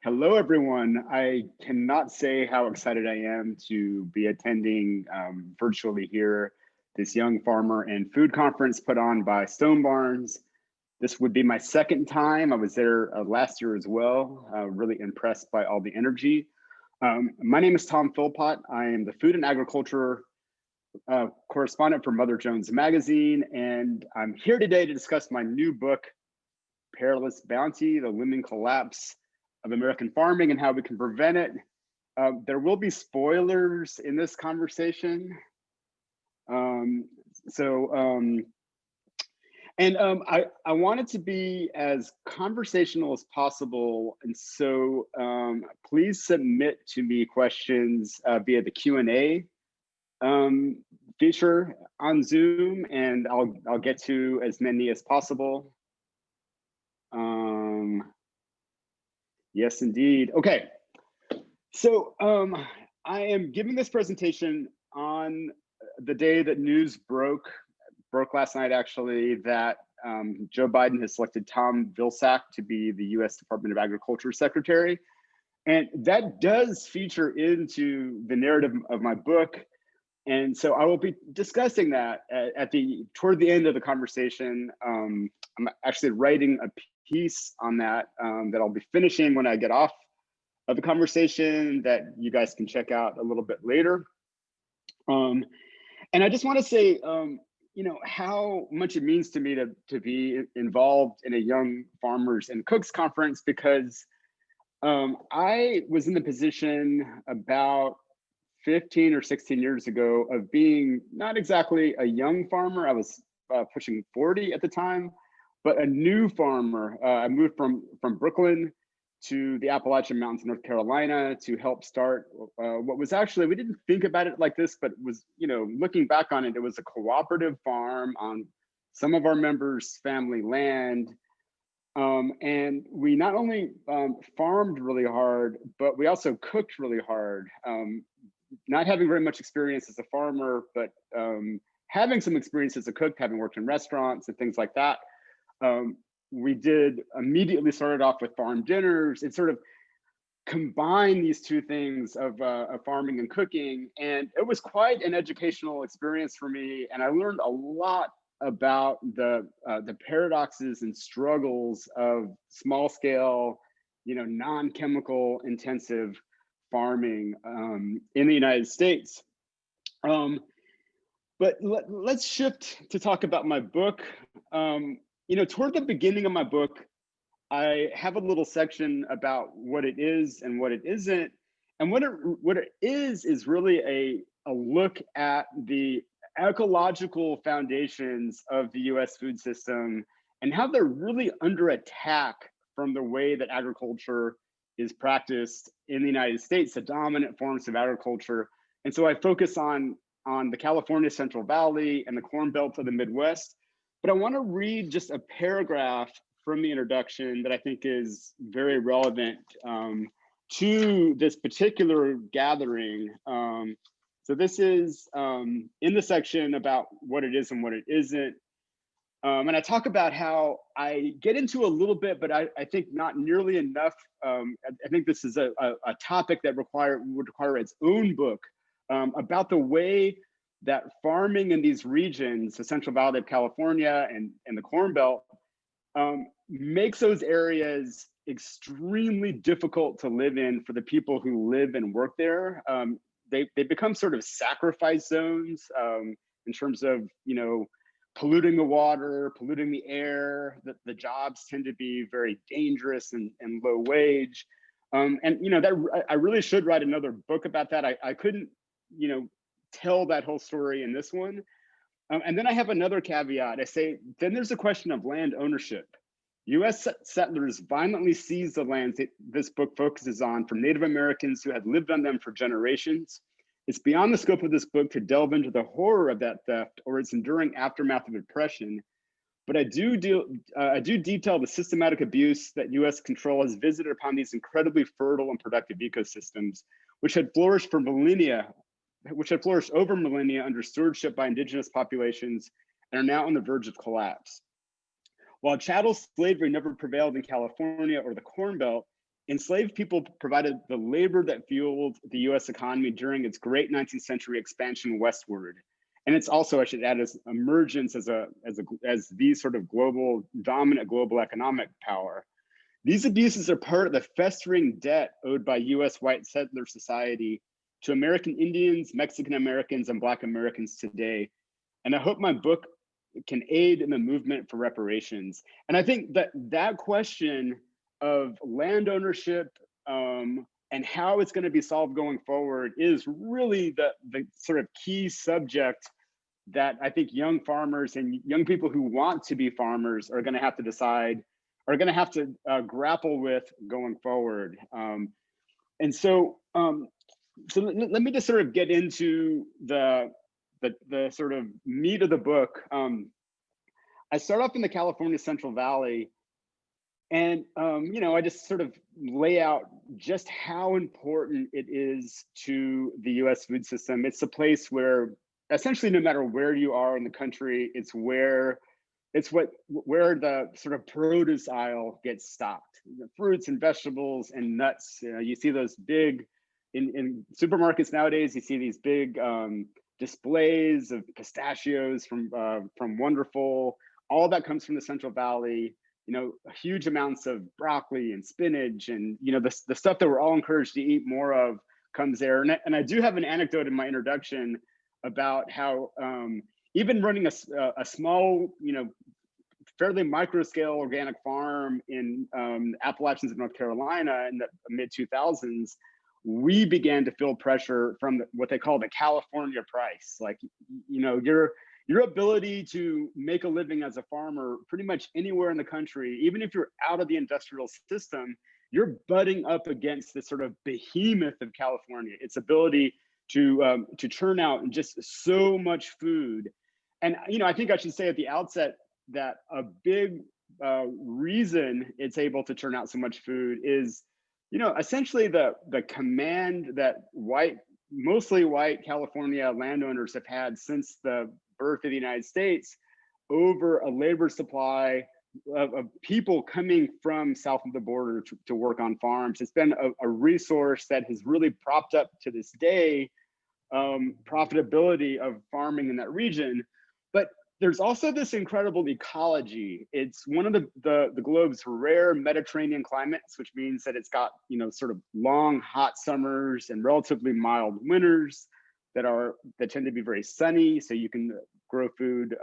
Hello, everyone. I cannot say how excited I am to be attending virtually here this Young Farmer and Food Conference put on by Stone Barns. This would be my second time. I was there last year as well. Really impressed by all the energy. My name is Tom Philpott. I am the Food and Agriculture correspondent for Mother Jones Magazine, and I'm here today to discuss my new book, Perilous Bounty, the Looming Collapse of American Farming and How We Can Prevent It. There will be spoilers in this conversation. I wanted to be as conversational as possible. And so please submit to me questions via the Q&A feature on Zoom, and I'll get to as many as possible. Yes, indeed. Okay, so I am giving this presentation on the day that news broke last night, actually, that Joe Biden has selected Tom Vilsack to be the U.S. Department of Agriculture Secretary. And that does feature into the narrative of my book. And so I will be discussing that toward the end of the conversation. I'm actually writing a piece on that that I'll be finishing when I get off of the conversation that you guys can check out a little bit later. And I just want to say, how much it means to me to be involved in a Young Farmers and Cooks conference, because I was in the position about 15 or 16 years ago of being not exactly a young farmer. I was pushing 40 at the time, but a new farmer. I moved from Brooklyn to the Appalachian Mountains, North Carolina, to help start what was actually, we didn't think about it like this, but it was, looking back on it, it was a cooperative farm on some of our members' family land. And we not only farmed really hard, but we also cooked really hard. Not having very much experience as a farmer, but having some experience as a cook, having worked in restaurants and things like that. We did immediately started off with farm dinners and sort of combine these two things of farming and cooking. And it was quite an educational experience for me. And I learned a lot about the paradoxes and struggles of small scale, non-chemical intensive farming in the United States. But let's shift to talk about my book. Toward the beginning of my book, I have a little section about what it is and what it isn't. And what it is really a look at the ecological foundations of the US food system and how they're really under attack from the way that agriculture is practiced in the United States, the dominant forms of agriculture. And so I focus on the California Central Valley and the Corn Belt of the Midwest. But I want to read just a paragraph from the introduction that I think is very relevant to this particular gathering. So this is in the section about what it is and what it isn't. And I talk about how I get into a little bit, but I think not nearly enough. I think this is a topic that would require its own book about the way that farming in these regions, the Central Valley of California and the Corn Belt, makes those areas extremely difficult to live in for the people who live and work there. They become sort of sacrifice zones in terms of, polluting the water, polluting the air. The jobs tend to be very dangerous and low wage. That I really should write another book about that. I couldn't, tell that whole story in this one. And then I have another caveat. I say, then there's a question of land ownership. US settlers violently seized the lands that this book focuses on from Native Americans who had lived on them for generations. It's beyond the scope of this book to delve into the horror of that theft or its enduring aftermath of oppression, but I do detail the systematic abuse that US control has visited upon these incredibly fertile and productive ecosystems, which had flourished over millennia under stewardship by indigenous populations and are now on the verge of collapse. While chattel slavery never prevailed in California or the Corn Belt, enslaved people provided the labor that fueled the US economy during its great 19th century expansion westward. And it's also, I should add, as emergence as the sort of dominant global economic power. These abuses are part of the festering debt owed by US white settler society to American Indians, Mexican Americans, and Black Americans today. And I hope my book can aid in the movement for reparations. And I think that that question of land ownership and how it's going to be solved going forward is really the sort of key subject that I think young farmers and young people who want to be farmers are going to have to decide, are going to have to grapple with going forward. And so, let me just sort of get into the sort of meat of the book. I start off in the California Central Valley, and you know, I just sort of lay out just how important it is to the U.S. food system. It's a place where essentially, no matter where you are in the country, it's where the sort of produce aisle gets stocked. The fruits and vegetables and nuts. You know, you see those big in supermarkets nowadays. You see these big displays of pistachios from Wonderful. All that comes from the Central Valley. You know, huge amounts of broccoli and spinach, and you know, the stuff that we're all encouraged to eat more of comes there. And I do have an anecdote in my introduction about how even running a small, you know, fairly micro scale organic farm in Appalachians of North Carolina in the mid 2000s, we began to feel pressure from what they call the California price. Like, you know, your ability to make a living as a farmer pretty much anywhere in the country, even if you're out of the industrial system, you're butting up against this sort of behemoth of California, its ability to churn out just so much food. And you know, I think I should say at the outset that a big reason it's able to churn out so much food is, you know, essentially the command that mostly white California landowners have had since the birth of the United States over a labor supply of people coming from south of the border to work on farms. It's been a resource that has really propped up to this day profitability of farming in that region. But there's also this incredible ecology. It's one of the globe's rare Mediterranean climates, which means that it's got, you know, sort of long, hot summers and relatively mild winters that tend to be very sunny, so you can grow food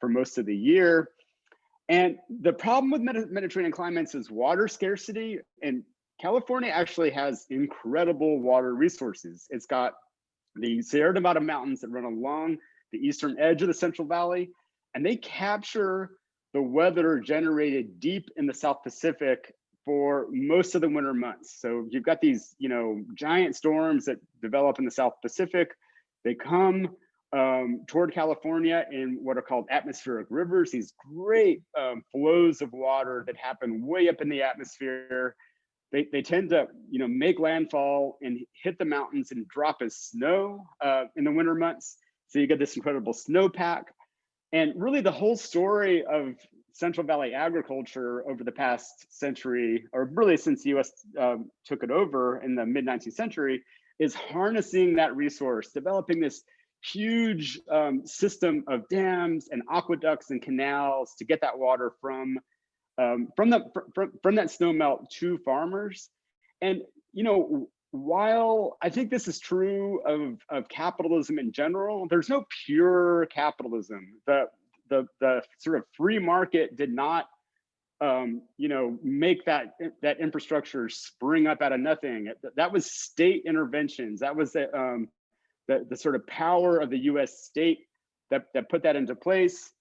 for most of the year. And the problem with Mediterranean climates is water scarcity, and California actually has incredible water resources. It's got the Sierra Nevada mountains that run along the eastern edge of the Central Valley, and they capture the weather generated deep in the South Pacific for most of the winter months. So you've got these, you know, giant storms that develop in the South Pacific. They come toward California in what are called atmospheric rivers, these great flows of water that happen way up in the atmosphere. They tend to, you know, make landfall and hit the mountains and drop as snow in the winter months. So you get this incredible snowpack. And really the whole story of Central Valley agriculture over the past century, or really since the US took it over in the mid 19th century, is harnessing that resource, developing this huge system of dams and aqueducts and canals to get that water from that snow melt to farmers. And you know, while I think this is true of capitalism in general, there's no pure capitalism. The sort of free market did not you know, make that infrastructure spring up out of nothing. That was state interventions. That was the sort of power of the US state that put that into place.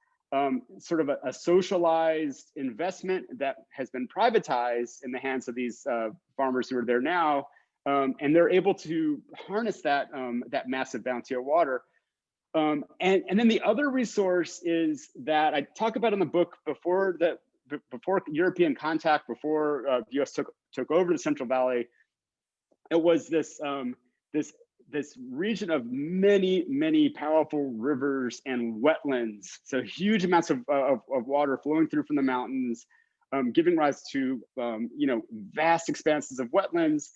Sort of a socialized investment that has been privatized in the hands of these farmers who are there now, and they're able to harness that massive bounty of water. And then the other resource is that I talk about in the book before European contact, before the US took over the Central Valley. It was this region of many powerful rivers and wetlands. So huge amounts of water flowing through from the mountains, giving rise to vast expanses of wetlands.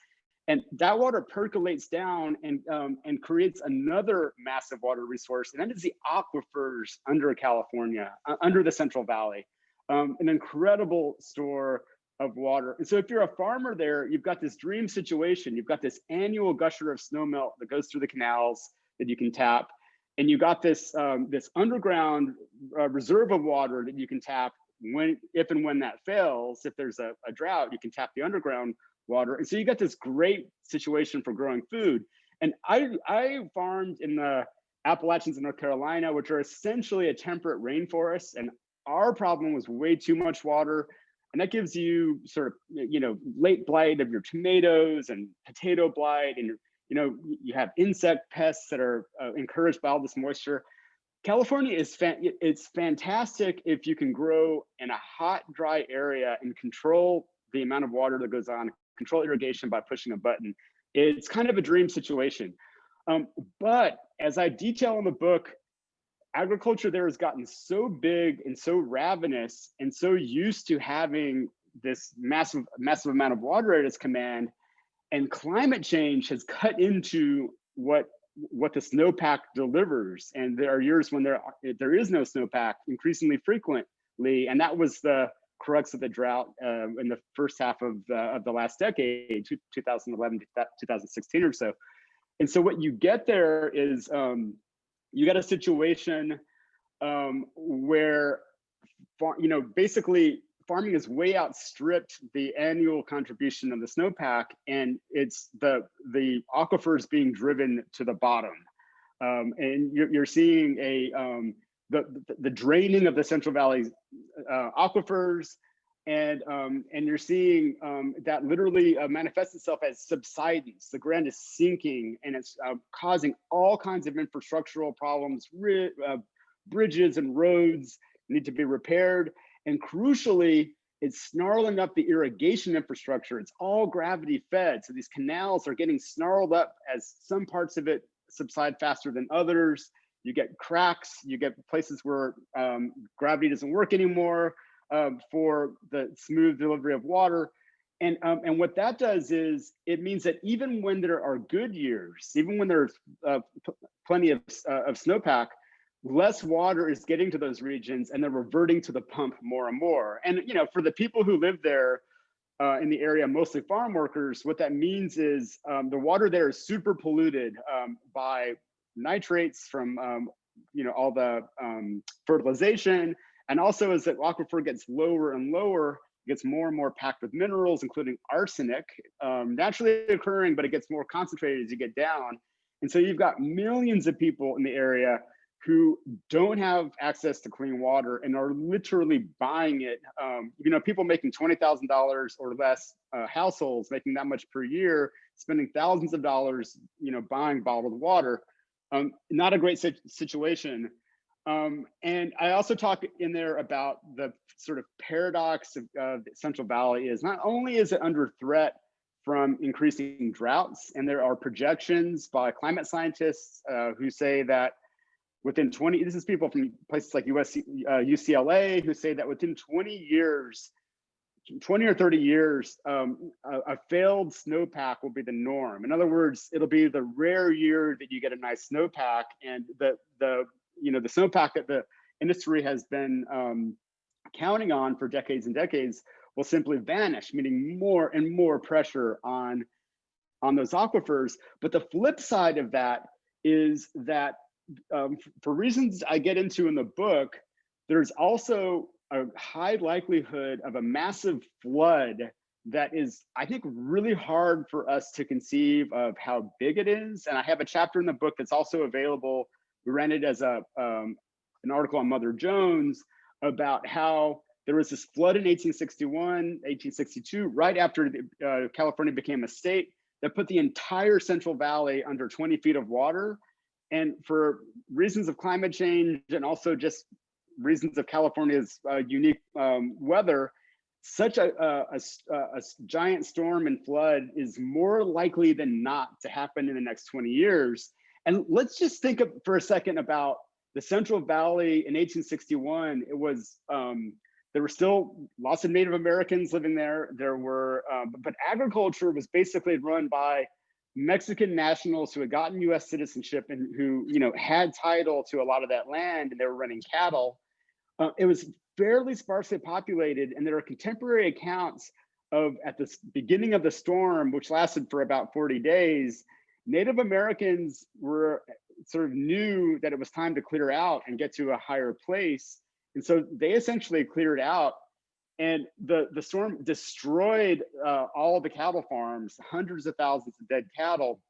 And that water percolates down and creates another massive water resource, and that is the aquifers under California, under the Central Valley, an incredible store of water. And so if you're a farmer there, you've got this dream situation. You've got this annual gusher of snowmelt that goes through the canals that you can tap, and you got this this underground reserve of water that you can tap if and when that fails. If there's a drought, you can tap the underground water. And so you got this great situation for growing food. And I farmed in the Appalachians in North Carolina, which are essentially a temperate rainforest. And our problem was way too much water. And that gives you sort of, late blight of your tomatoes and potato blight. And, you have insect pests that are encouraged by all this moisture. California is it's fantastic if you can grow in a hot, dry area and control the amount of water that goes on, control irrigation by pushing a button. It's kind of a dream situation. But as I detail in the book, agriculture there has gotten so big and so ravenous and so used to having this massive amount of water at its command, and climate change has cut into what the snowpack delivers. And there are years when there is no snowpack increasingly frequently, and that was the crux of the drought in the first half of the last decade, 2011 to 2016 or so. And so what you get there is you get a situation where basically farming has way outstripped the annual contribution of the snowpack, and it's the aquifers being driven to the bottom. And you're seeing the draining of the Central Valley aquifers, and you're seeing that literally manifests itself as subsidence. The ground is sinking, and it's causing all kinds of infrastructural problems. Bridges and roads need to be repaired, and crucially, it's snarling up the irrigation infrastructure. It's all gravity fed, so these canals are getting snarled up as some parts of it subside faster than others. You get cracks, you get places where gravity doesn't work anymore for the smooth delivery of water. And what that does is it means that even when there are good years, even when there's plenty of snowpack, less water is getting to those regions, and they're reverting to the pump more and more. And for the people who live there in the area, mostly farm workers, what that means is the water there is super polluted by nitrates from all the fertilization, and also as the aquifer gets lower and lower, it gets more and more packed with minerals, including arsenic, naturally occurring, but it gets more concentrated as you get down. And so you've got millions of people in the area who don't have access to clean water and are literally buying it. People making $20,000 or less, households making that much per year, spending thousands of dollars, buying bottled water. Not a great situation. And I also talk in there about the sort of paradox of the Central Valley is not only is it under threat from increasing droughts, and there are projections by climate scientists who say that within this is people from places like UCLA who say that within 20 or 30 years, a failed snowpack will be the norm. In other words, it'll be the rare year that you get a nice snowpack, and the snowpack that the industry has been counting on for decades and decades will simply vanish, meaning more and more pressure on those aquifers. But the flip side of that is that for reasons I get into in the book, there's also a high likelihood of a massive flood that is, I think, really hard for us to conceive of how big it is. And I have a chapter in the book that's also available. We ran it as an article on Mother Jones about how there was this flood in 1861, 1862, right after California became a state, that put the entire Central Valley under 20 feet of water. And for reasons of climate change and also just reasons of California's unique weather, such a giant storm and flood is more likely than not to happen in the next 20 years. And let's just think for a second about the Central Valley in 1861. It was There were still lots of Native Americans living there. There were, but agriculture was basically run by Mexican nationals who had gotten U.S. citizenship and who, had title to a lot of that land, and they were running cattle. It was fairly sparsely populated, and there are contemporary accounts of at the beginning of the storm, which lasted for about 40 days, Native Americans were sort of knew that it was time to clear out and get to a higher place. And so they essentially cleared out, and the storm destroyed all the cattle farms, hundreds of thousands of dead cattle.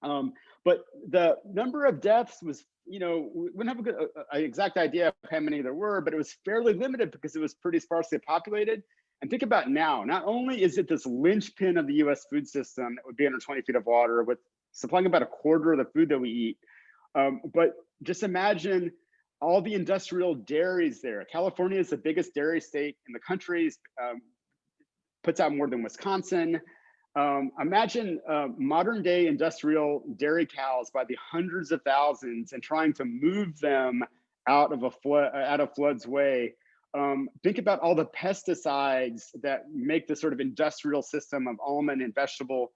But the number of deaths was, we wouldn't have a good exact idea of how many there were, but it was fairly limited because it was pretty sparsely populated. And think about now, not only is it this linchpin of the US food system that would be under 20 feet of water with supplying about a quarter of the food that we eat, but just imagine all the industrial dairies there. California is the biggest dairy state in the country, puts out more than Wisconsin. Imagine modern day industrial dairy cows by the hundreds of thousands and trying to move them out of flood's way. Think about all the pesticides that make the sort of industrial system of almond and vegetable,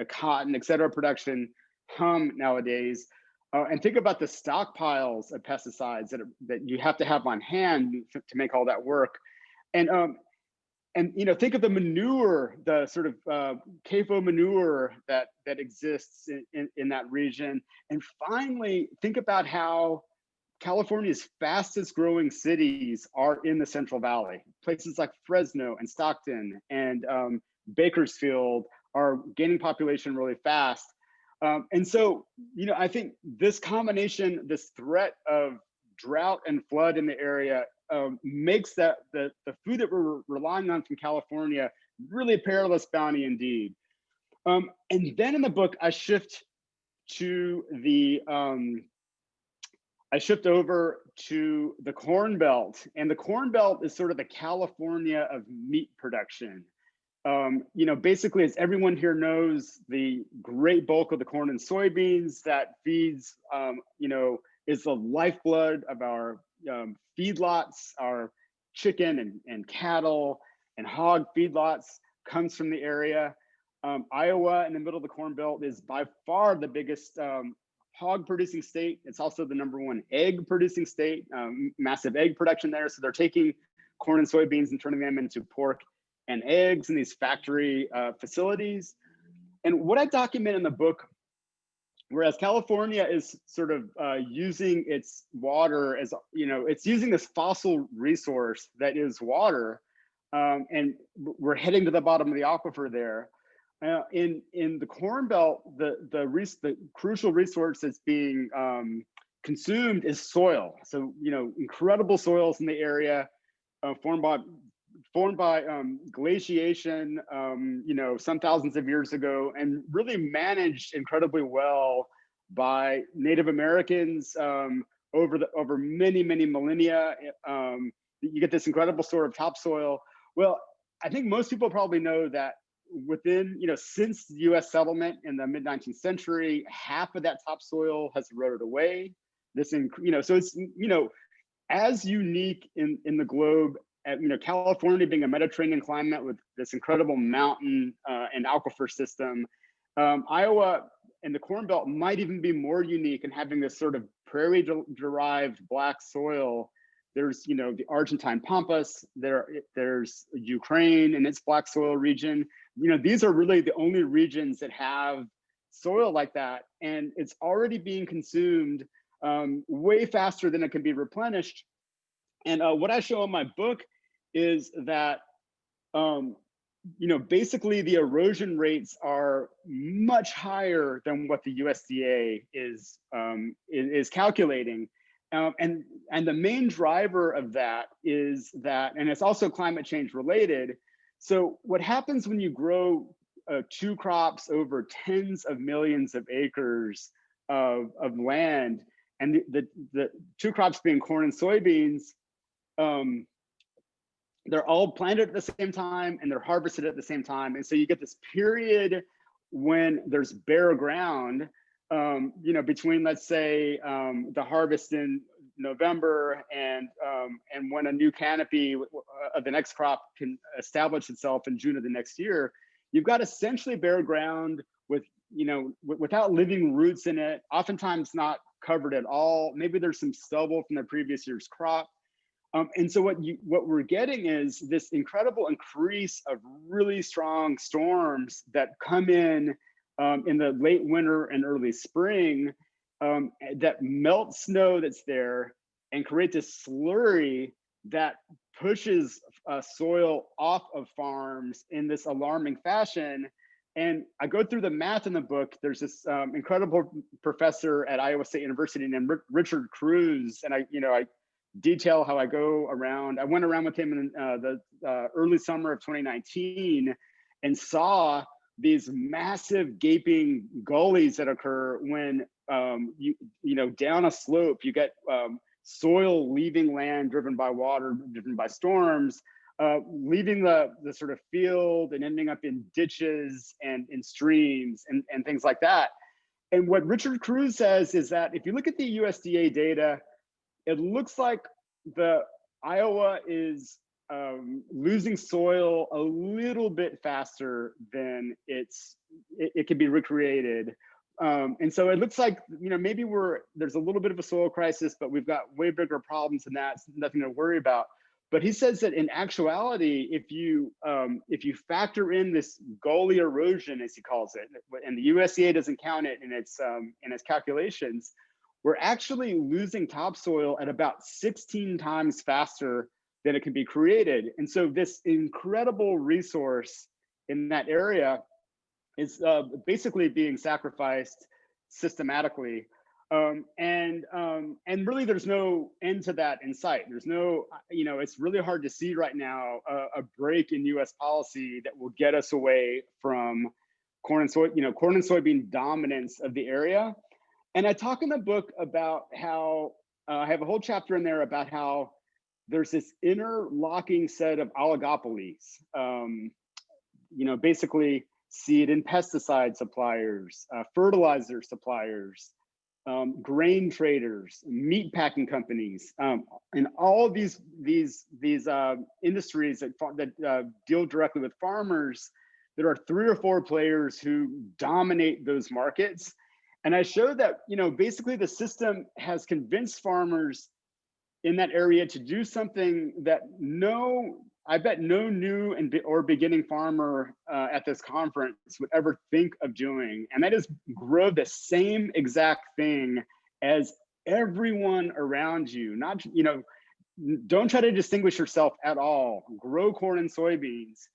cotton, et cetera, production hum nowadays. And think about the stockpiles of pesticides that you have to have on hand to make all that work. And think of the manure, the sort of CAFO manure that exists in that region. And finally, think about how California's fastest growing cities are in the Central Valley. Places like Fresno and Stockton and Bakersfield are gaining population really fast. And so, I think this combination, this threat of drought and flood in the area makes that the food that we're relying on from California really a perilous bounty indeed. And then in the book, I shift over to the Corn Belt, and the Corn Belt is sort of the California of meat production. Basically, as everyone here knows, the great bulk of the corn and soybeans that feeds, is the lifeblood of our feedlots, our chicken and cattle and hog feedlots comes from the area. Iowa, in the middle of the Corn Belt, is by far the biggest hog producing state. It's also the #1 egg producing state, massive egg production there. So they're taking corn and soybeans and turning them into pork and eggs in these factory facilities. And what I document in the book, whereas California is sort of using its water as, it's using this fossil resource that is water, and we're heading to the bottom of the aquifer there. In the Corn Belt, the crucial resource that's being consumed is soil. So, incredible soils in the area, formed by glaciation, some thousands of years ago, and really managed incredibly well by Native Americans over many millennia. You get this incredible sort of topsoil. Well, I think most people probably know that within, since the U.S. settlement in the mid-19th century, half of that topsoil has eroded away. So it's, as unique in the globe, California being a Mediterranean climate with this incredible mountain and aquifer system, Iowa and the Corn Belt might even be more unique in having this sort of prairie-derived black soil. There's, the Argentine Pampas, there's Ukraine and its black soil region. These are really the only regions that have soil like that, and it's already being consumed way faster than it can be replenished. And what I show in my book is that, basically the erosion rates are much higher than what the USDA is calculating. And the main driver of that is that, and it's also climate change related. So what happens when you grow 2 crops over tens of millions of acres of land, and the 2 crops being corn and soybeans, they're all planted at the same time and they're harvested at the same time. And so you get this period when there's bare ground, between, let's say, the harvest in November, and when a new canopy of the next crop can establish itself in June of the next year, you've got essentially bare ground with, without living roots in it, oftentimes not covered at all. Maybe there's some stubble from the previous year's crop. And so what we're getting is this incredible increase of really strong storms that come in the late winter and early spring, that melt snow that's there and create this slurry that pushes soil off of farms in this alarming fashion. And I go through the math in the book. There's this incredible professor at Iowa State University named Richard Cruz, and I detail how I go around. I went around with him in the early summer of 2019 and saw these massive gaping gullies that occur when down a slope you get soil leaving land driven by water, driven by storms, leaving the sort of field and ending up in ditches and in streams and things like that. And what Richard Cruz says is that if you look at the USDA data, it looks like the Iowa is losing soil a little bit faster than it can be recreated. And so it looks like, maybe there's a little bit of a soil crisis, but we've got way bigger problems than that. It's nothing to worry about. But he says that in actuality, if you factor in this gully erosion, as he calls it, and the USDA doesn't count it in its calculations, we're actually losing topsoil at about 16 times faster than it can be created. And so this incredible resource in that area is basically being sacrificed systematically. And really there's no end to that in sight. There's no, it's really hard to see right now a break in US policy that will get us away from corn and soybean dominance of the area. And I talk in the book about how I have a whole chapter in there about how there's this interlocking set of oligopolies, basically seed and pesticide suppliers, fertilizer suppliers, grain traders, meat packing companies, and all of these industries that deal directly with farmers. There are 3 or 4 players who dominate those markets. And I showed that, basically the system has convinced farmers in that area to do something that I bet no new or beginning farmer at this conference would ever think of doing. And that is grow the same exact thing as everyone around you. Not, don't try to distinguish yourself at all. Grow corn and soybeans.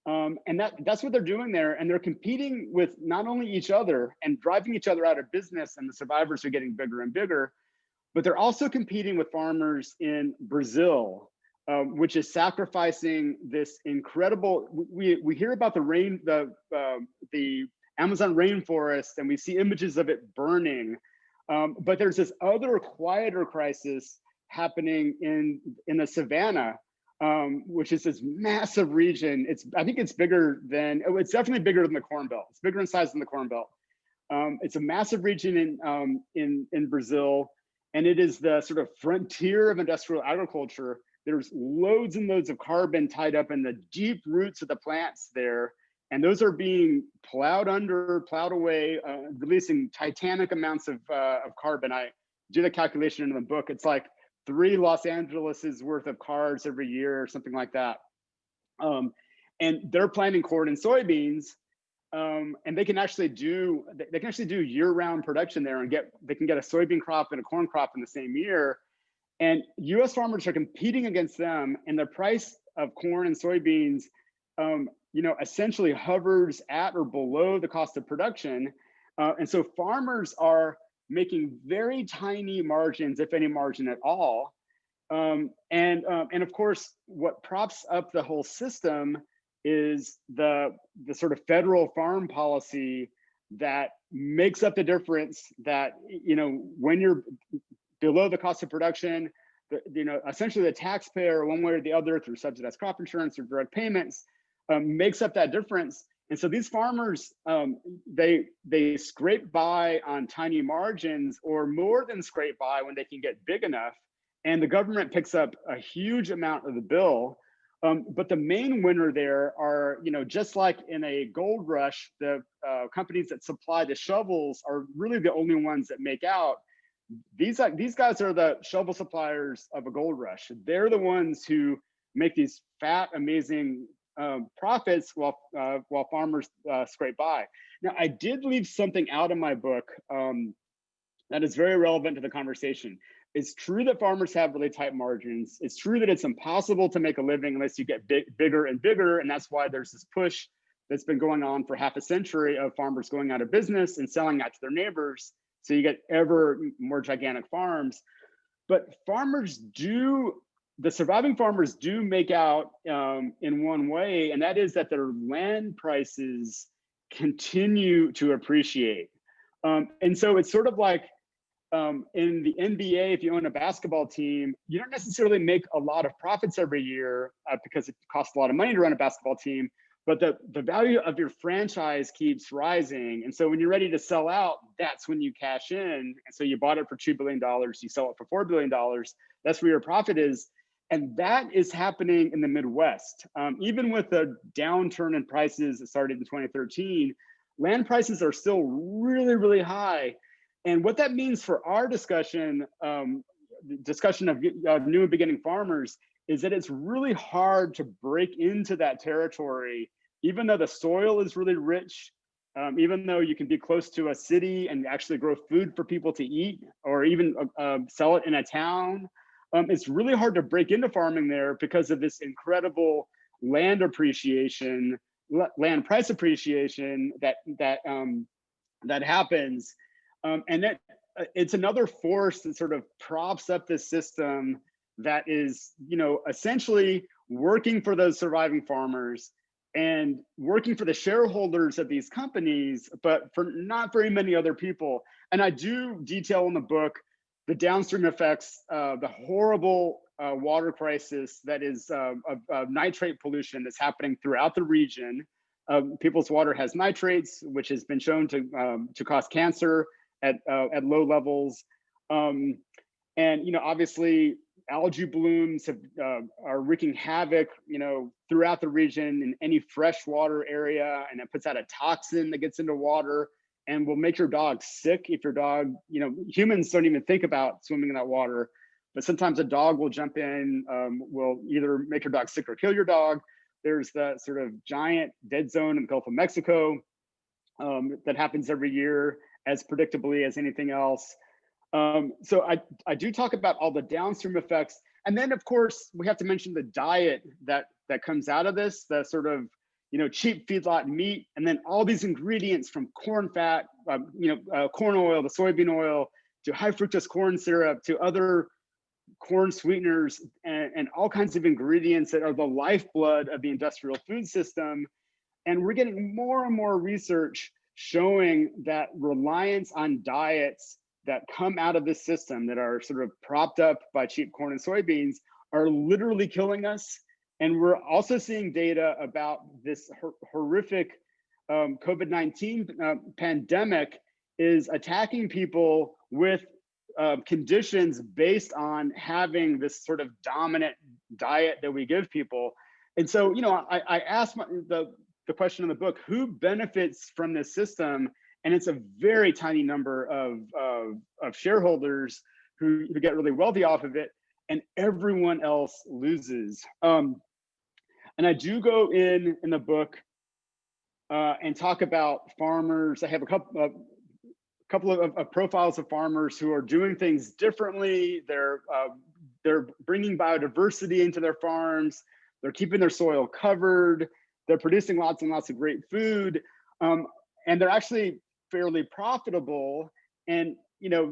And that's what they're doing there. And they're competing with not only each other and driving each other out of business, and the survivors are getting bigger and bigger, but they're also competing with farmers in Brazil, which is sacrificing this incredible, we hear about the Amazon rainforest, and we see images of it burning. But there's this other quieter crisis happening in the savannah, which is this massive region. I think it's bigger than, it's definitely bigger than the Corn Belt. It's bigger in size than the Corn Belt. It's a massive region in Brazil, and it is the sort of frontier of industrial agriculture. There's loads and loads of carbon tied up in the deep roots of the plants there, and those are being plowed away, releasing titanic amounts of carbon. I did a calculation in the book. It's like 3 Los Angeles's worth of cars every year or something like that. And they're planting corn and soybeans, and they can actually do year-round production there, and they can get a soybean crop and a corn crop in the same year. And US farmers are competing against them, and the price of corn and soybeans essentially hovers at or below the cost of production. And so farmers are making very tiny margins, if any margin at all. And of course, what props up the whole system is the sort of federal farm policy that makes up the difference, that, when you're below the cost of production, essentially the taxpayer, one way or the other, through subsidized crop insurance or direct payments, makes up that difference. And so these farmers, they scrape by on tiny margins, or more than scrape by when they can get big enough. and the government picks up a huge amount of the bill. But the main winner there are, just like in a gold rush, the companies that supply the shovels are really the only ones that make out. These guys are the shovel suppliers of a gold rush. They're the ones who make these fat, amazing profits while farmers scrape by. Now, I did leave something out of my book that is very relevant to the conversation. It's true that farmers have really tight margins. It's true that it's impossible to make a living unless you get bigger and bigger. And that's why there's this push that's been going on for half a century of farmers going out of business and selling out to their neighbors. So you get ever more gigantic farms. But the surviving farmers do make out in one way, and that is that their land prices continue to appreciate. And so it's sort of like, in the NBA, if you own a basketball team, you don't necessarily make a lot of profits every year because it costs a lot of money to run a basketball team, but the value of your franchise keeps rising. And so when you're ready to sell out, that's when you cash in. And so you bought it for $2 billion, you sell it for $4 billion. That's where your profit is. And that is happening in the Midwest. Even with the downturn in prices that started in 2013, land prices are still really, really high. And what that means for our discussion, discussion of new and beginning farmers, is that it's really hard to break into that territory, even though the soil is really rich, even though you can be close to a city and actually grow food for people to eat, or even sell it in a town. It's really hard to break into farming there because of this incredible land appreciation, land price appreciation that happens. And it's another force that sort of props up this system that is, essentially working for those surviving farmers and working for the shareholders of these companies, but for not very many other people. And I do detail in the book the downstream effects, the horrible water crisis that is of nitrate pollution that's happening throughout the region. People's water has nitrates, which has been shown to cause cancer at low levels. And obviously algae blooms are wreaking havoc, throughout the region in any freshwater area, and it puts out a toxin that gets into water and will make your dog sick if your dog, humans don't even think about swimming in that water, but sometimes a dog will jump in, will either make your dog sick or kill your dog. There's that sort of giant dead zone in the Gulf of Mexico that happens every year as predictably as anything else. So I do talk about all the downstream effects. And then of course, we have to mention the diet that comes out of this, the sort of, cheap feedlot meat, and then all these ingredients from corn fat, corn oil, the soybean oil, to high fructose corn syrup, to other corn sweeteners, and all kinds of ingredients that are the lifeblood of the industrial food system. And we're getting more and more research showing that reliance on diets that come out of this system that are sort of propped up by cheap corn and soybeans are literally killing us. And we're also seeing data about this horrific COVID-19 pandemic is attacking people with conditions based on having this sort of dominant diet that we give people. And so, I asked the question in the book, who benefits from this system? And it's a very tiny number of shareholders who get really wealthy off of it, and everyone else loses. And I do go in the book and talk about farmers. I have a couple of profiles of farmers who are doing things differently. They're bringing biodiversity into their farms. They're keeping their soil covered. They're producing lots and lots of great food, and they're actually fairly profitable. And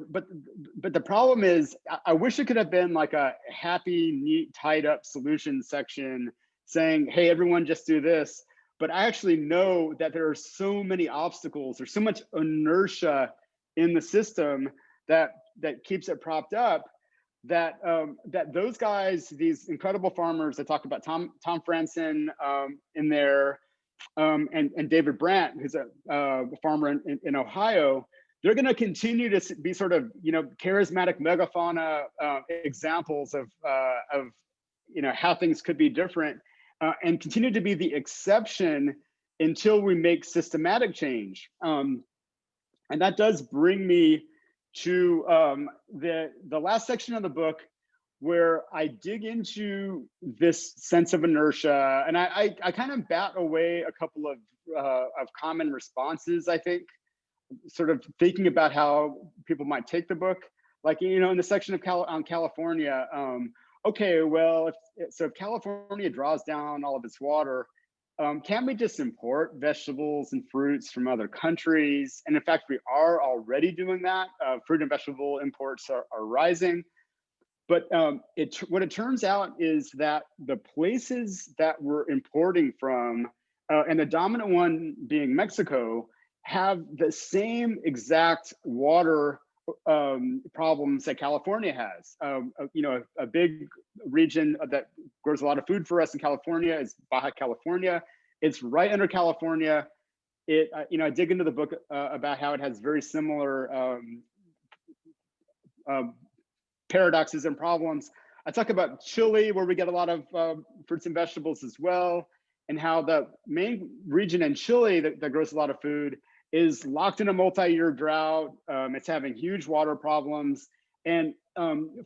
but the problem is, I wish it could have been like a happy, neat, tied up solution section saying, "Hey, everyone, just do this." But I actually know that there are so many obstacles. There's so much inertia in the system that keeps it propped up. That those guys, these incredible farmers, I talk about Tom Franson in there, and David Brandt, who's a farmer in Ohio. they're going to continue to be sort of, charismatic megafauna examples of how things could be different, and continue to be the exception until we make systematic change. And that does bring me to the last section of the book, where I dig into this sense of inertia, and I kind of bat away a couple of common responses, I think, sort of thinking about how people might take the book. Like, in the section of on California, okay, well, if California draws down all of its water, can't we just import vegetables and fruits from other countries? And in fact, we are already doing that. Fruit and vegetable imports are rising. But what it turns out is that the places that we're importing from, and the dominant one being Mexico, have the same exact water problems that California has. A big region that grows a lot of food for us in California is Baja California. It's right under California. I dig into the book about how it has very similar paradoxes and problems. I talk about Chile, where we get a lot of fruits and vegetables as well, and how the main region in Chile that grows a lot of food is locked in a multi-year drought. It's having huge water problems. And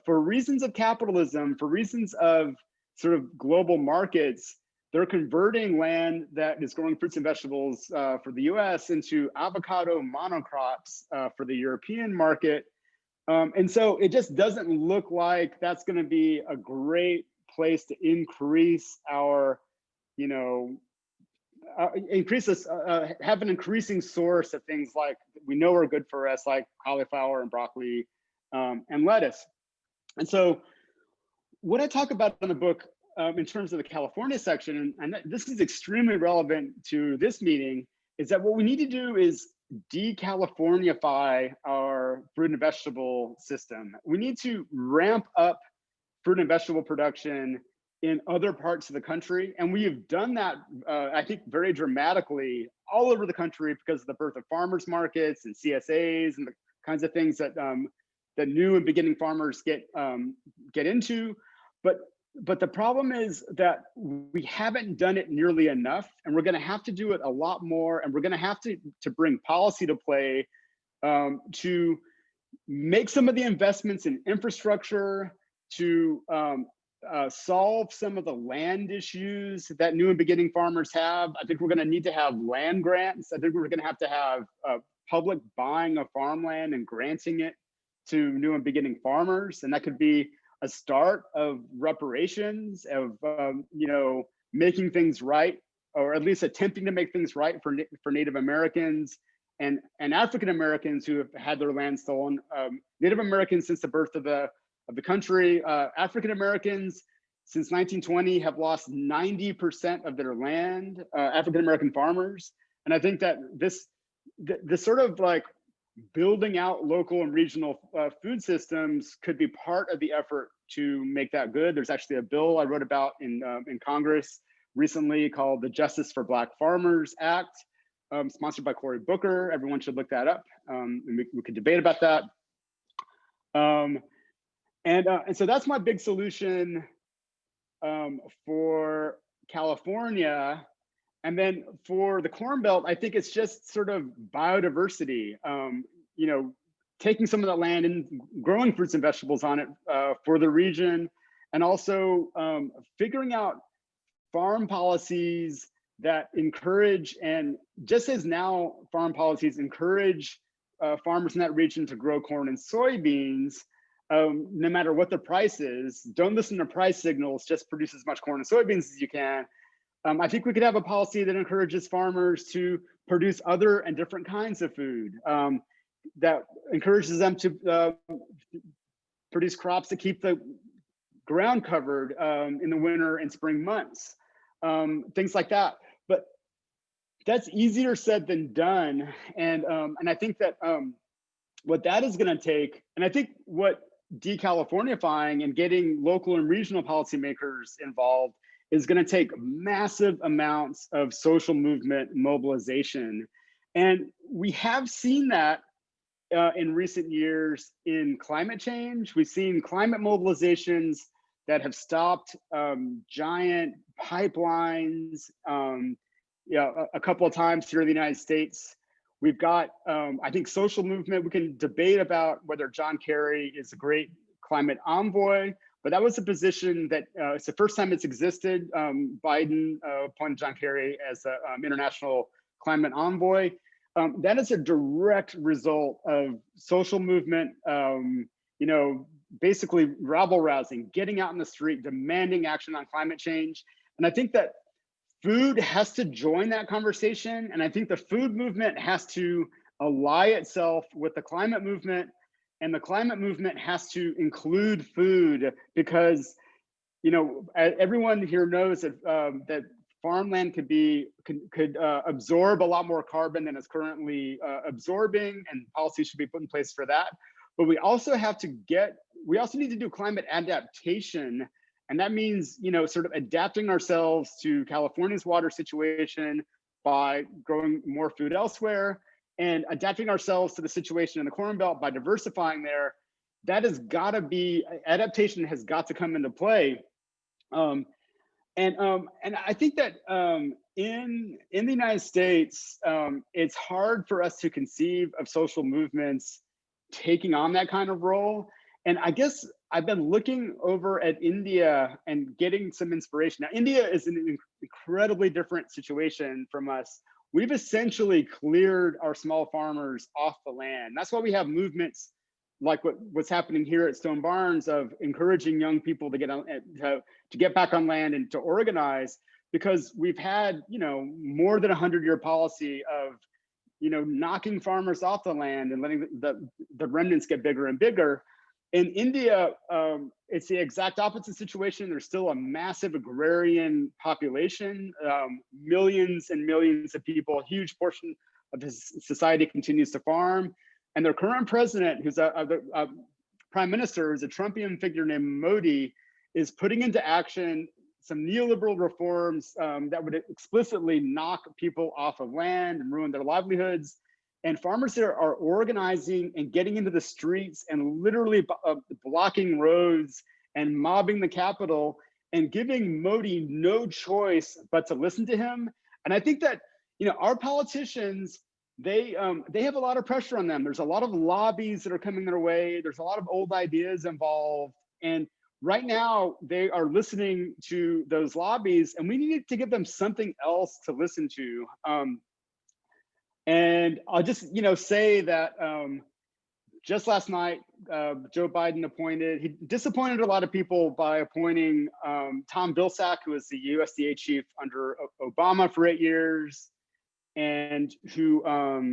for reasons of capitalism, for reasons of sort of global markets, they're converting land that is growing fruits and vegetables for the US into avocado monocrops for the European market. And so it just doesn't look like that's going to be a great place to increase our, have an increasing source of things like we know are good for us, like cauliflower and broccoli and lettuce. And so what I talk about in the book in terms of the California section, and this is extremely relevant to this meeting, is that what we need to do is de-Californify our fruit and vegetable system. We need to ramp up fruit and vegetable production in other parts of the country. And we have done that, I think, very dramatically all over the country because of the birth of farmers markets and CSAs and the kinds of things that that new and beginning farmers get into. But the problem is that we haven't done it nearly enough, and we're going to have to do it a lot more, and we're going to have to bring policy to play to make some of the investments in infrastructure, to solve some of the land issues that new and beginning farmers have. I think we're going to need to have land grants. I think we're going to have public buying of farmland and granting it to new and beginning farmers, and that could be a start of reparations, of making things right, or at least attempting to make things right for Native Americans and African Americans who have had their land stolen. Native Americans since the birth of the country. African Americans since 1920 have lost 90% of their land. African American farmers, and I think that this sort of like building out local and regional food systems could be part of the effort to make that good. There's actually a bill I wrote about in Congress recently called the Justice for Black Farmers Act, sponsored by Cory Booker. Everyone should look that up, and we could debate about that. And so that's my big solution for California. And then for the Corn Belt, I think it's just sort of biodiversity, taking some of that land and growing fruits and vegetables on it for the region, and also figuring out farm policies that encourage, and just as now farm policies encourage farmers in that region to grow corn and soybeans, no matter what the price is. Don't listen to price signals, just produce as much corn and soybeans as you can. I think we could have a policy that encourages farmers to produce other and different kinds of food, that encourages them to produce crops that keep the ground covered in the winter and spring months, things like that. But that's easier said than done. And I think that what that is going to take, and I think what de-Californifying and getting local and regional policymakers involved is going to take massive amounts of social movement mobilization. And we have seen that in recent years in climate change. We've seen climate mobilizations that have stopped giant pipelines. A couple of times here in the United States. We've got, I think, social movement. We can debate about whether John Kerry is a great climate envoy, but that was a position that it's the first time it's existed. Biden appointed John Kerry as an international climate envoy. That is a direct result of social movement, basically rabble rousing, getting out in the street, demanding action on climate change. And I think that food has to join that conversation. And I think the food movement has to ally itself with the climate movement, and the climate movement has to include food, because everyone here knows that that farmland could absorb a lot more carbon than it's currently absorbing, and policy should be put in place for that. But we also need to do climate adaptation. And that means, sort of adapting ourselves to California's water situation by growing more food elsewhere, and adapting ourselves to the situation in the Corn Belt by diversifying there. That has got to be, adaptation has got to come into play. And I think that in the United States, it's hard for us to conceive of social movements taking on that kind of role. And I guess I've been looking over at India and getting some inspiration. Now, India is an incredibly different situation from us. We've essentially cleared our small farmers off the land. That's why we have movements like what's happening here at Stone Barns of encouraging young people to get back on land and to organize, because we've had more than 100-year policy of knocking farmers off the land and letting the remnants get bigger and bigger. In India, it's the exact opposite situation. There's still a massive agrarian population, millions and millions of people, a huge portion of his society continues to farm. And their current president, who's a prime minister, who's a Trumpian figure named Modi, is putting into action some neoliberal reforms that would explicitly knock people off of land and ruin their livelihoods. And farmers there are organizing and getting into the streets and literally blocking roads and mobbing the Capitol and giving Modi no choice but to listen to him. And I think that our politicians, they have a lot of pressure on them. There's a lot of lobbies that are coming their way. There's a lot of old ideas involved. And right now they are listening to those lobbies, and we need to give them something else to listen to. And I'll just, say that just last night, Joe Biden he disappointed a lot of people by appointing Tom Vilsack, who was the USDA chief under Obama for 8 years, and who, so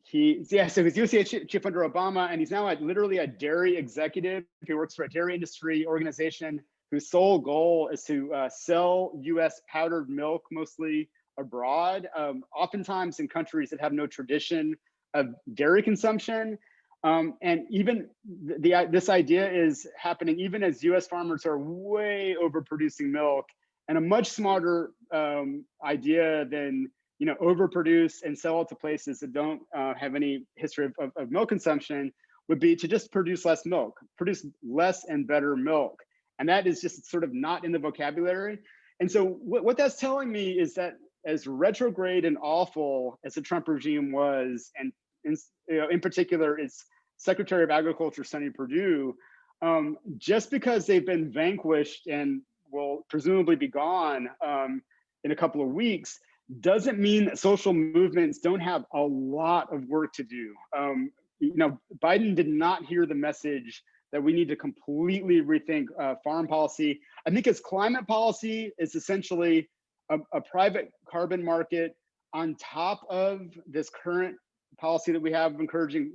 he's USDA chief under Obama, and he's now literally a dairy executive. He works for a dairy industry organization whose sole goal is to sell US powdered milk, mostly abroad, oftentimes in countries that have no tradition of dairy consumption. And even this idea is happening even as US farmers are way overproducing milk. And a much smarter idea than overproduce and sell it to places that don't have any history of milk consumption would be to just produce less milk, produce less and better milk. And that is just sort of not in the vocabulary. And so what that's telling me is that as retrograde and awful as the Trump regime was, and in particular its Secretary of Agriculture, Sonny Perdue, just because they've been vanquished and will presumably be gone in a couple of weeks, doesn't mean that social movements don't have a lot of work to do. Biden did not hear the message that we need to completely rethink farm policy. I think his climate policy is essentially a private carbon market on top of this current policy that we have of encouraging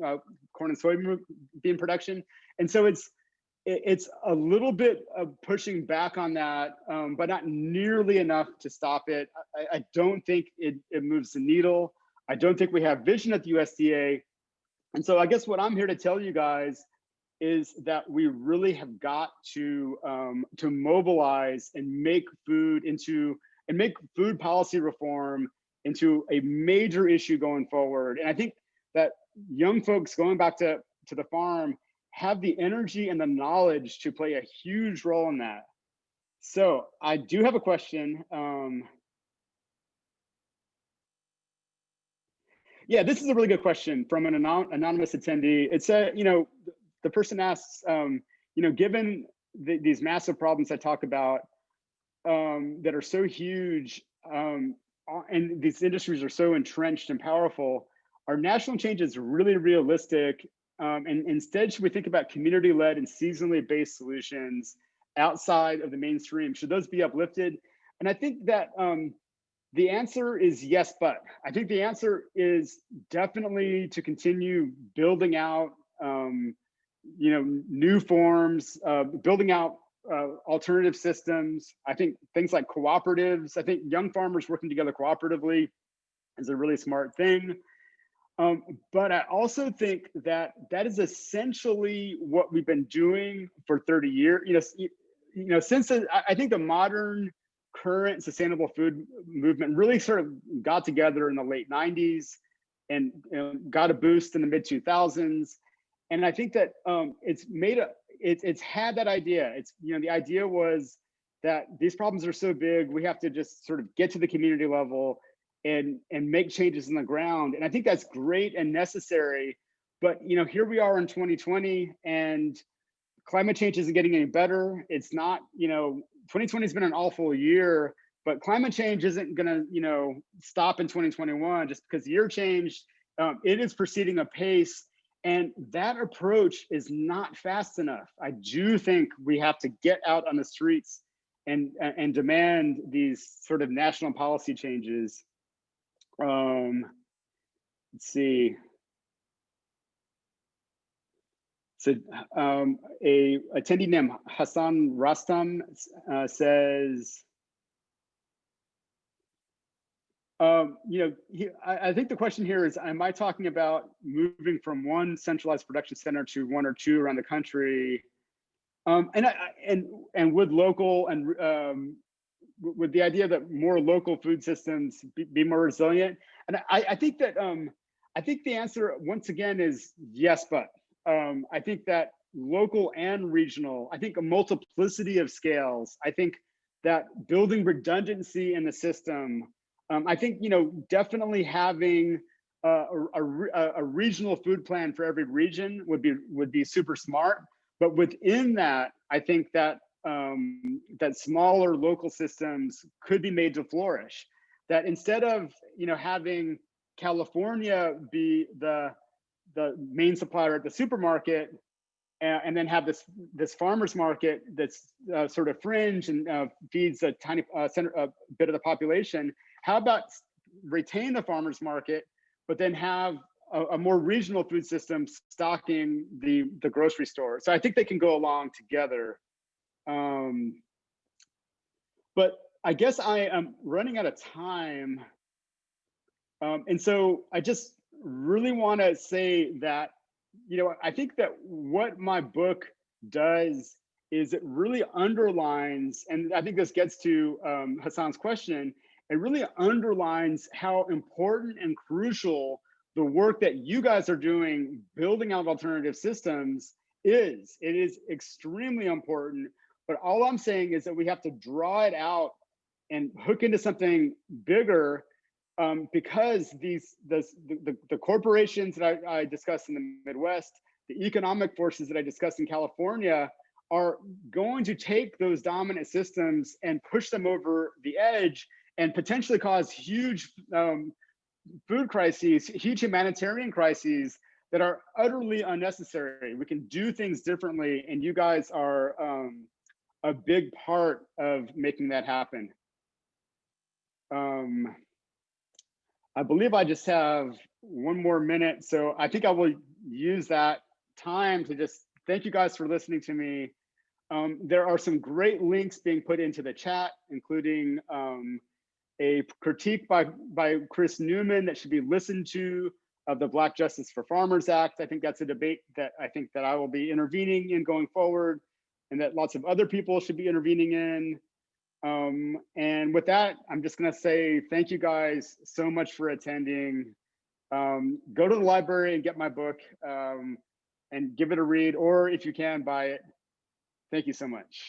corn and soybean production. And so it's a little bit of pushing back on that, but not nearly enough to stop it. I don't think it moves the needle. I don't think we have vision at the USDA. And so I guess what I'm here to tell you guys is that we really have got to mobilize and make food policy reform into a major issue going forward. And I think that young folks going back to the farm have the energy and the knowledge to play a huge role in that. So I do have a question. Yeah, this is a really good question from an anonymous attendee. It's a, the person asks, given these massive problems I talk about that are so huge, and these industries are so entrenched and powerful, are national changes really realistic? And instead, should we think about community-led and seasonally based solutions outside of the mainstream? Should those be uplifted? And I think that the answer is yes, but I think the answer is definitely to continue building out, new forms, building out alternative systems. I think things like cooperatives, I think young farmers working together cooperatively is a really smart thing. But I also think that that is essentially what we've been doing for 30 years. Since I think the modern current sustainable food movement really sort of got together in the late 90s and got a boost in the mid 2000s. And I think that it's had that idea. The idea was that these problems are so big, we have to just sort of get to the community level and make changes in the ground. And I think that's great and necessary. But here we are in 2020, and climate change isn't getting any better. It's not, 2020 has been an awful year, but climate change isn't gonna, stop in 2021 just because the year changed. It is proceeding apace. And that approach is not fast enough. I do think we have to get out on the streets and demand these sort of national policy changes. Let's see. So a attendee named Hassan Rastam says, I think the question here is, am I talking about moving from one centralized production center to one or two around the country? And would local and with the idea that more local food systems be more resilient? And I think that I think the answer once again is yes, but I think that local and regional, I think a multiplicity of scales. I think that building redundancy in the system. I think definitely having a regional food plan for every region would be super smart. But within that, I think that that smaller local systems could be made to flourish. That instead of having California be the main supplier at the supermarket, and then have this farmers market that's sort of fringe and feeds a tiny bit of the population. How about retain the farmers market, but then have a more regional food system stocking the grocery store? So I think they can go along together. But I guess I am running out of time. And so I just really want to say that, I think that what my book does is it really underlines, and I think this gets to Hassan's question, it really underlines how important and crucial the work that you guys are doing building out alternative systems is. It is extremely important, but all I'm saying is that we have to draw it out and hook into something bigger, because the corporations that I discussed in the Midwest, the economic forces that I discussed in California, are going to take those dominant systems and push them over the edge and potentially cause huge food crises, huge humanitarian crises that are utterly unnecessary. We can do things differently, and you guys are a big part of making that happen. I believe I just have one more minute, so I think I will use that time to just thank you guys for listening to me. There are some great links being put into the chat, including a critique by Chris Newman that should be listened to of the Black Justice for Farmers Act. I think that's a debate that I will be intervening in going forward, and that lots of other people should be intervening in. And with that, I'm just gonna say thank you guys so much for attending. go to the library and get my book, and give it a read, or if you can, buy it. Thank you so much.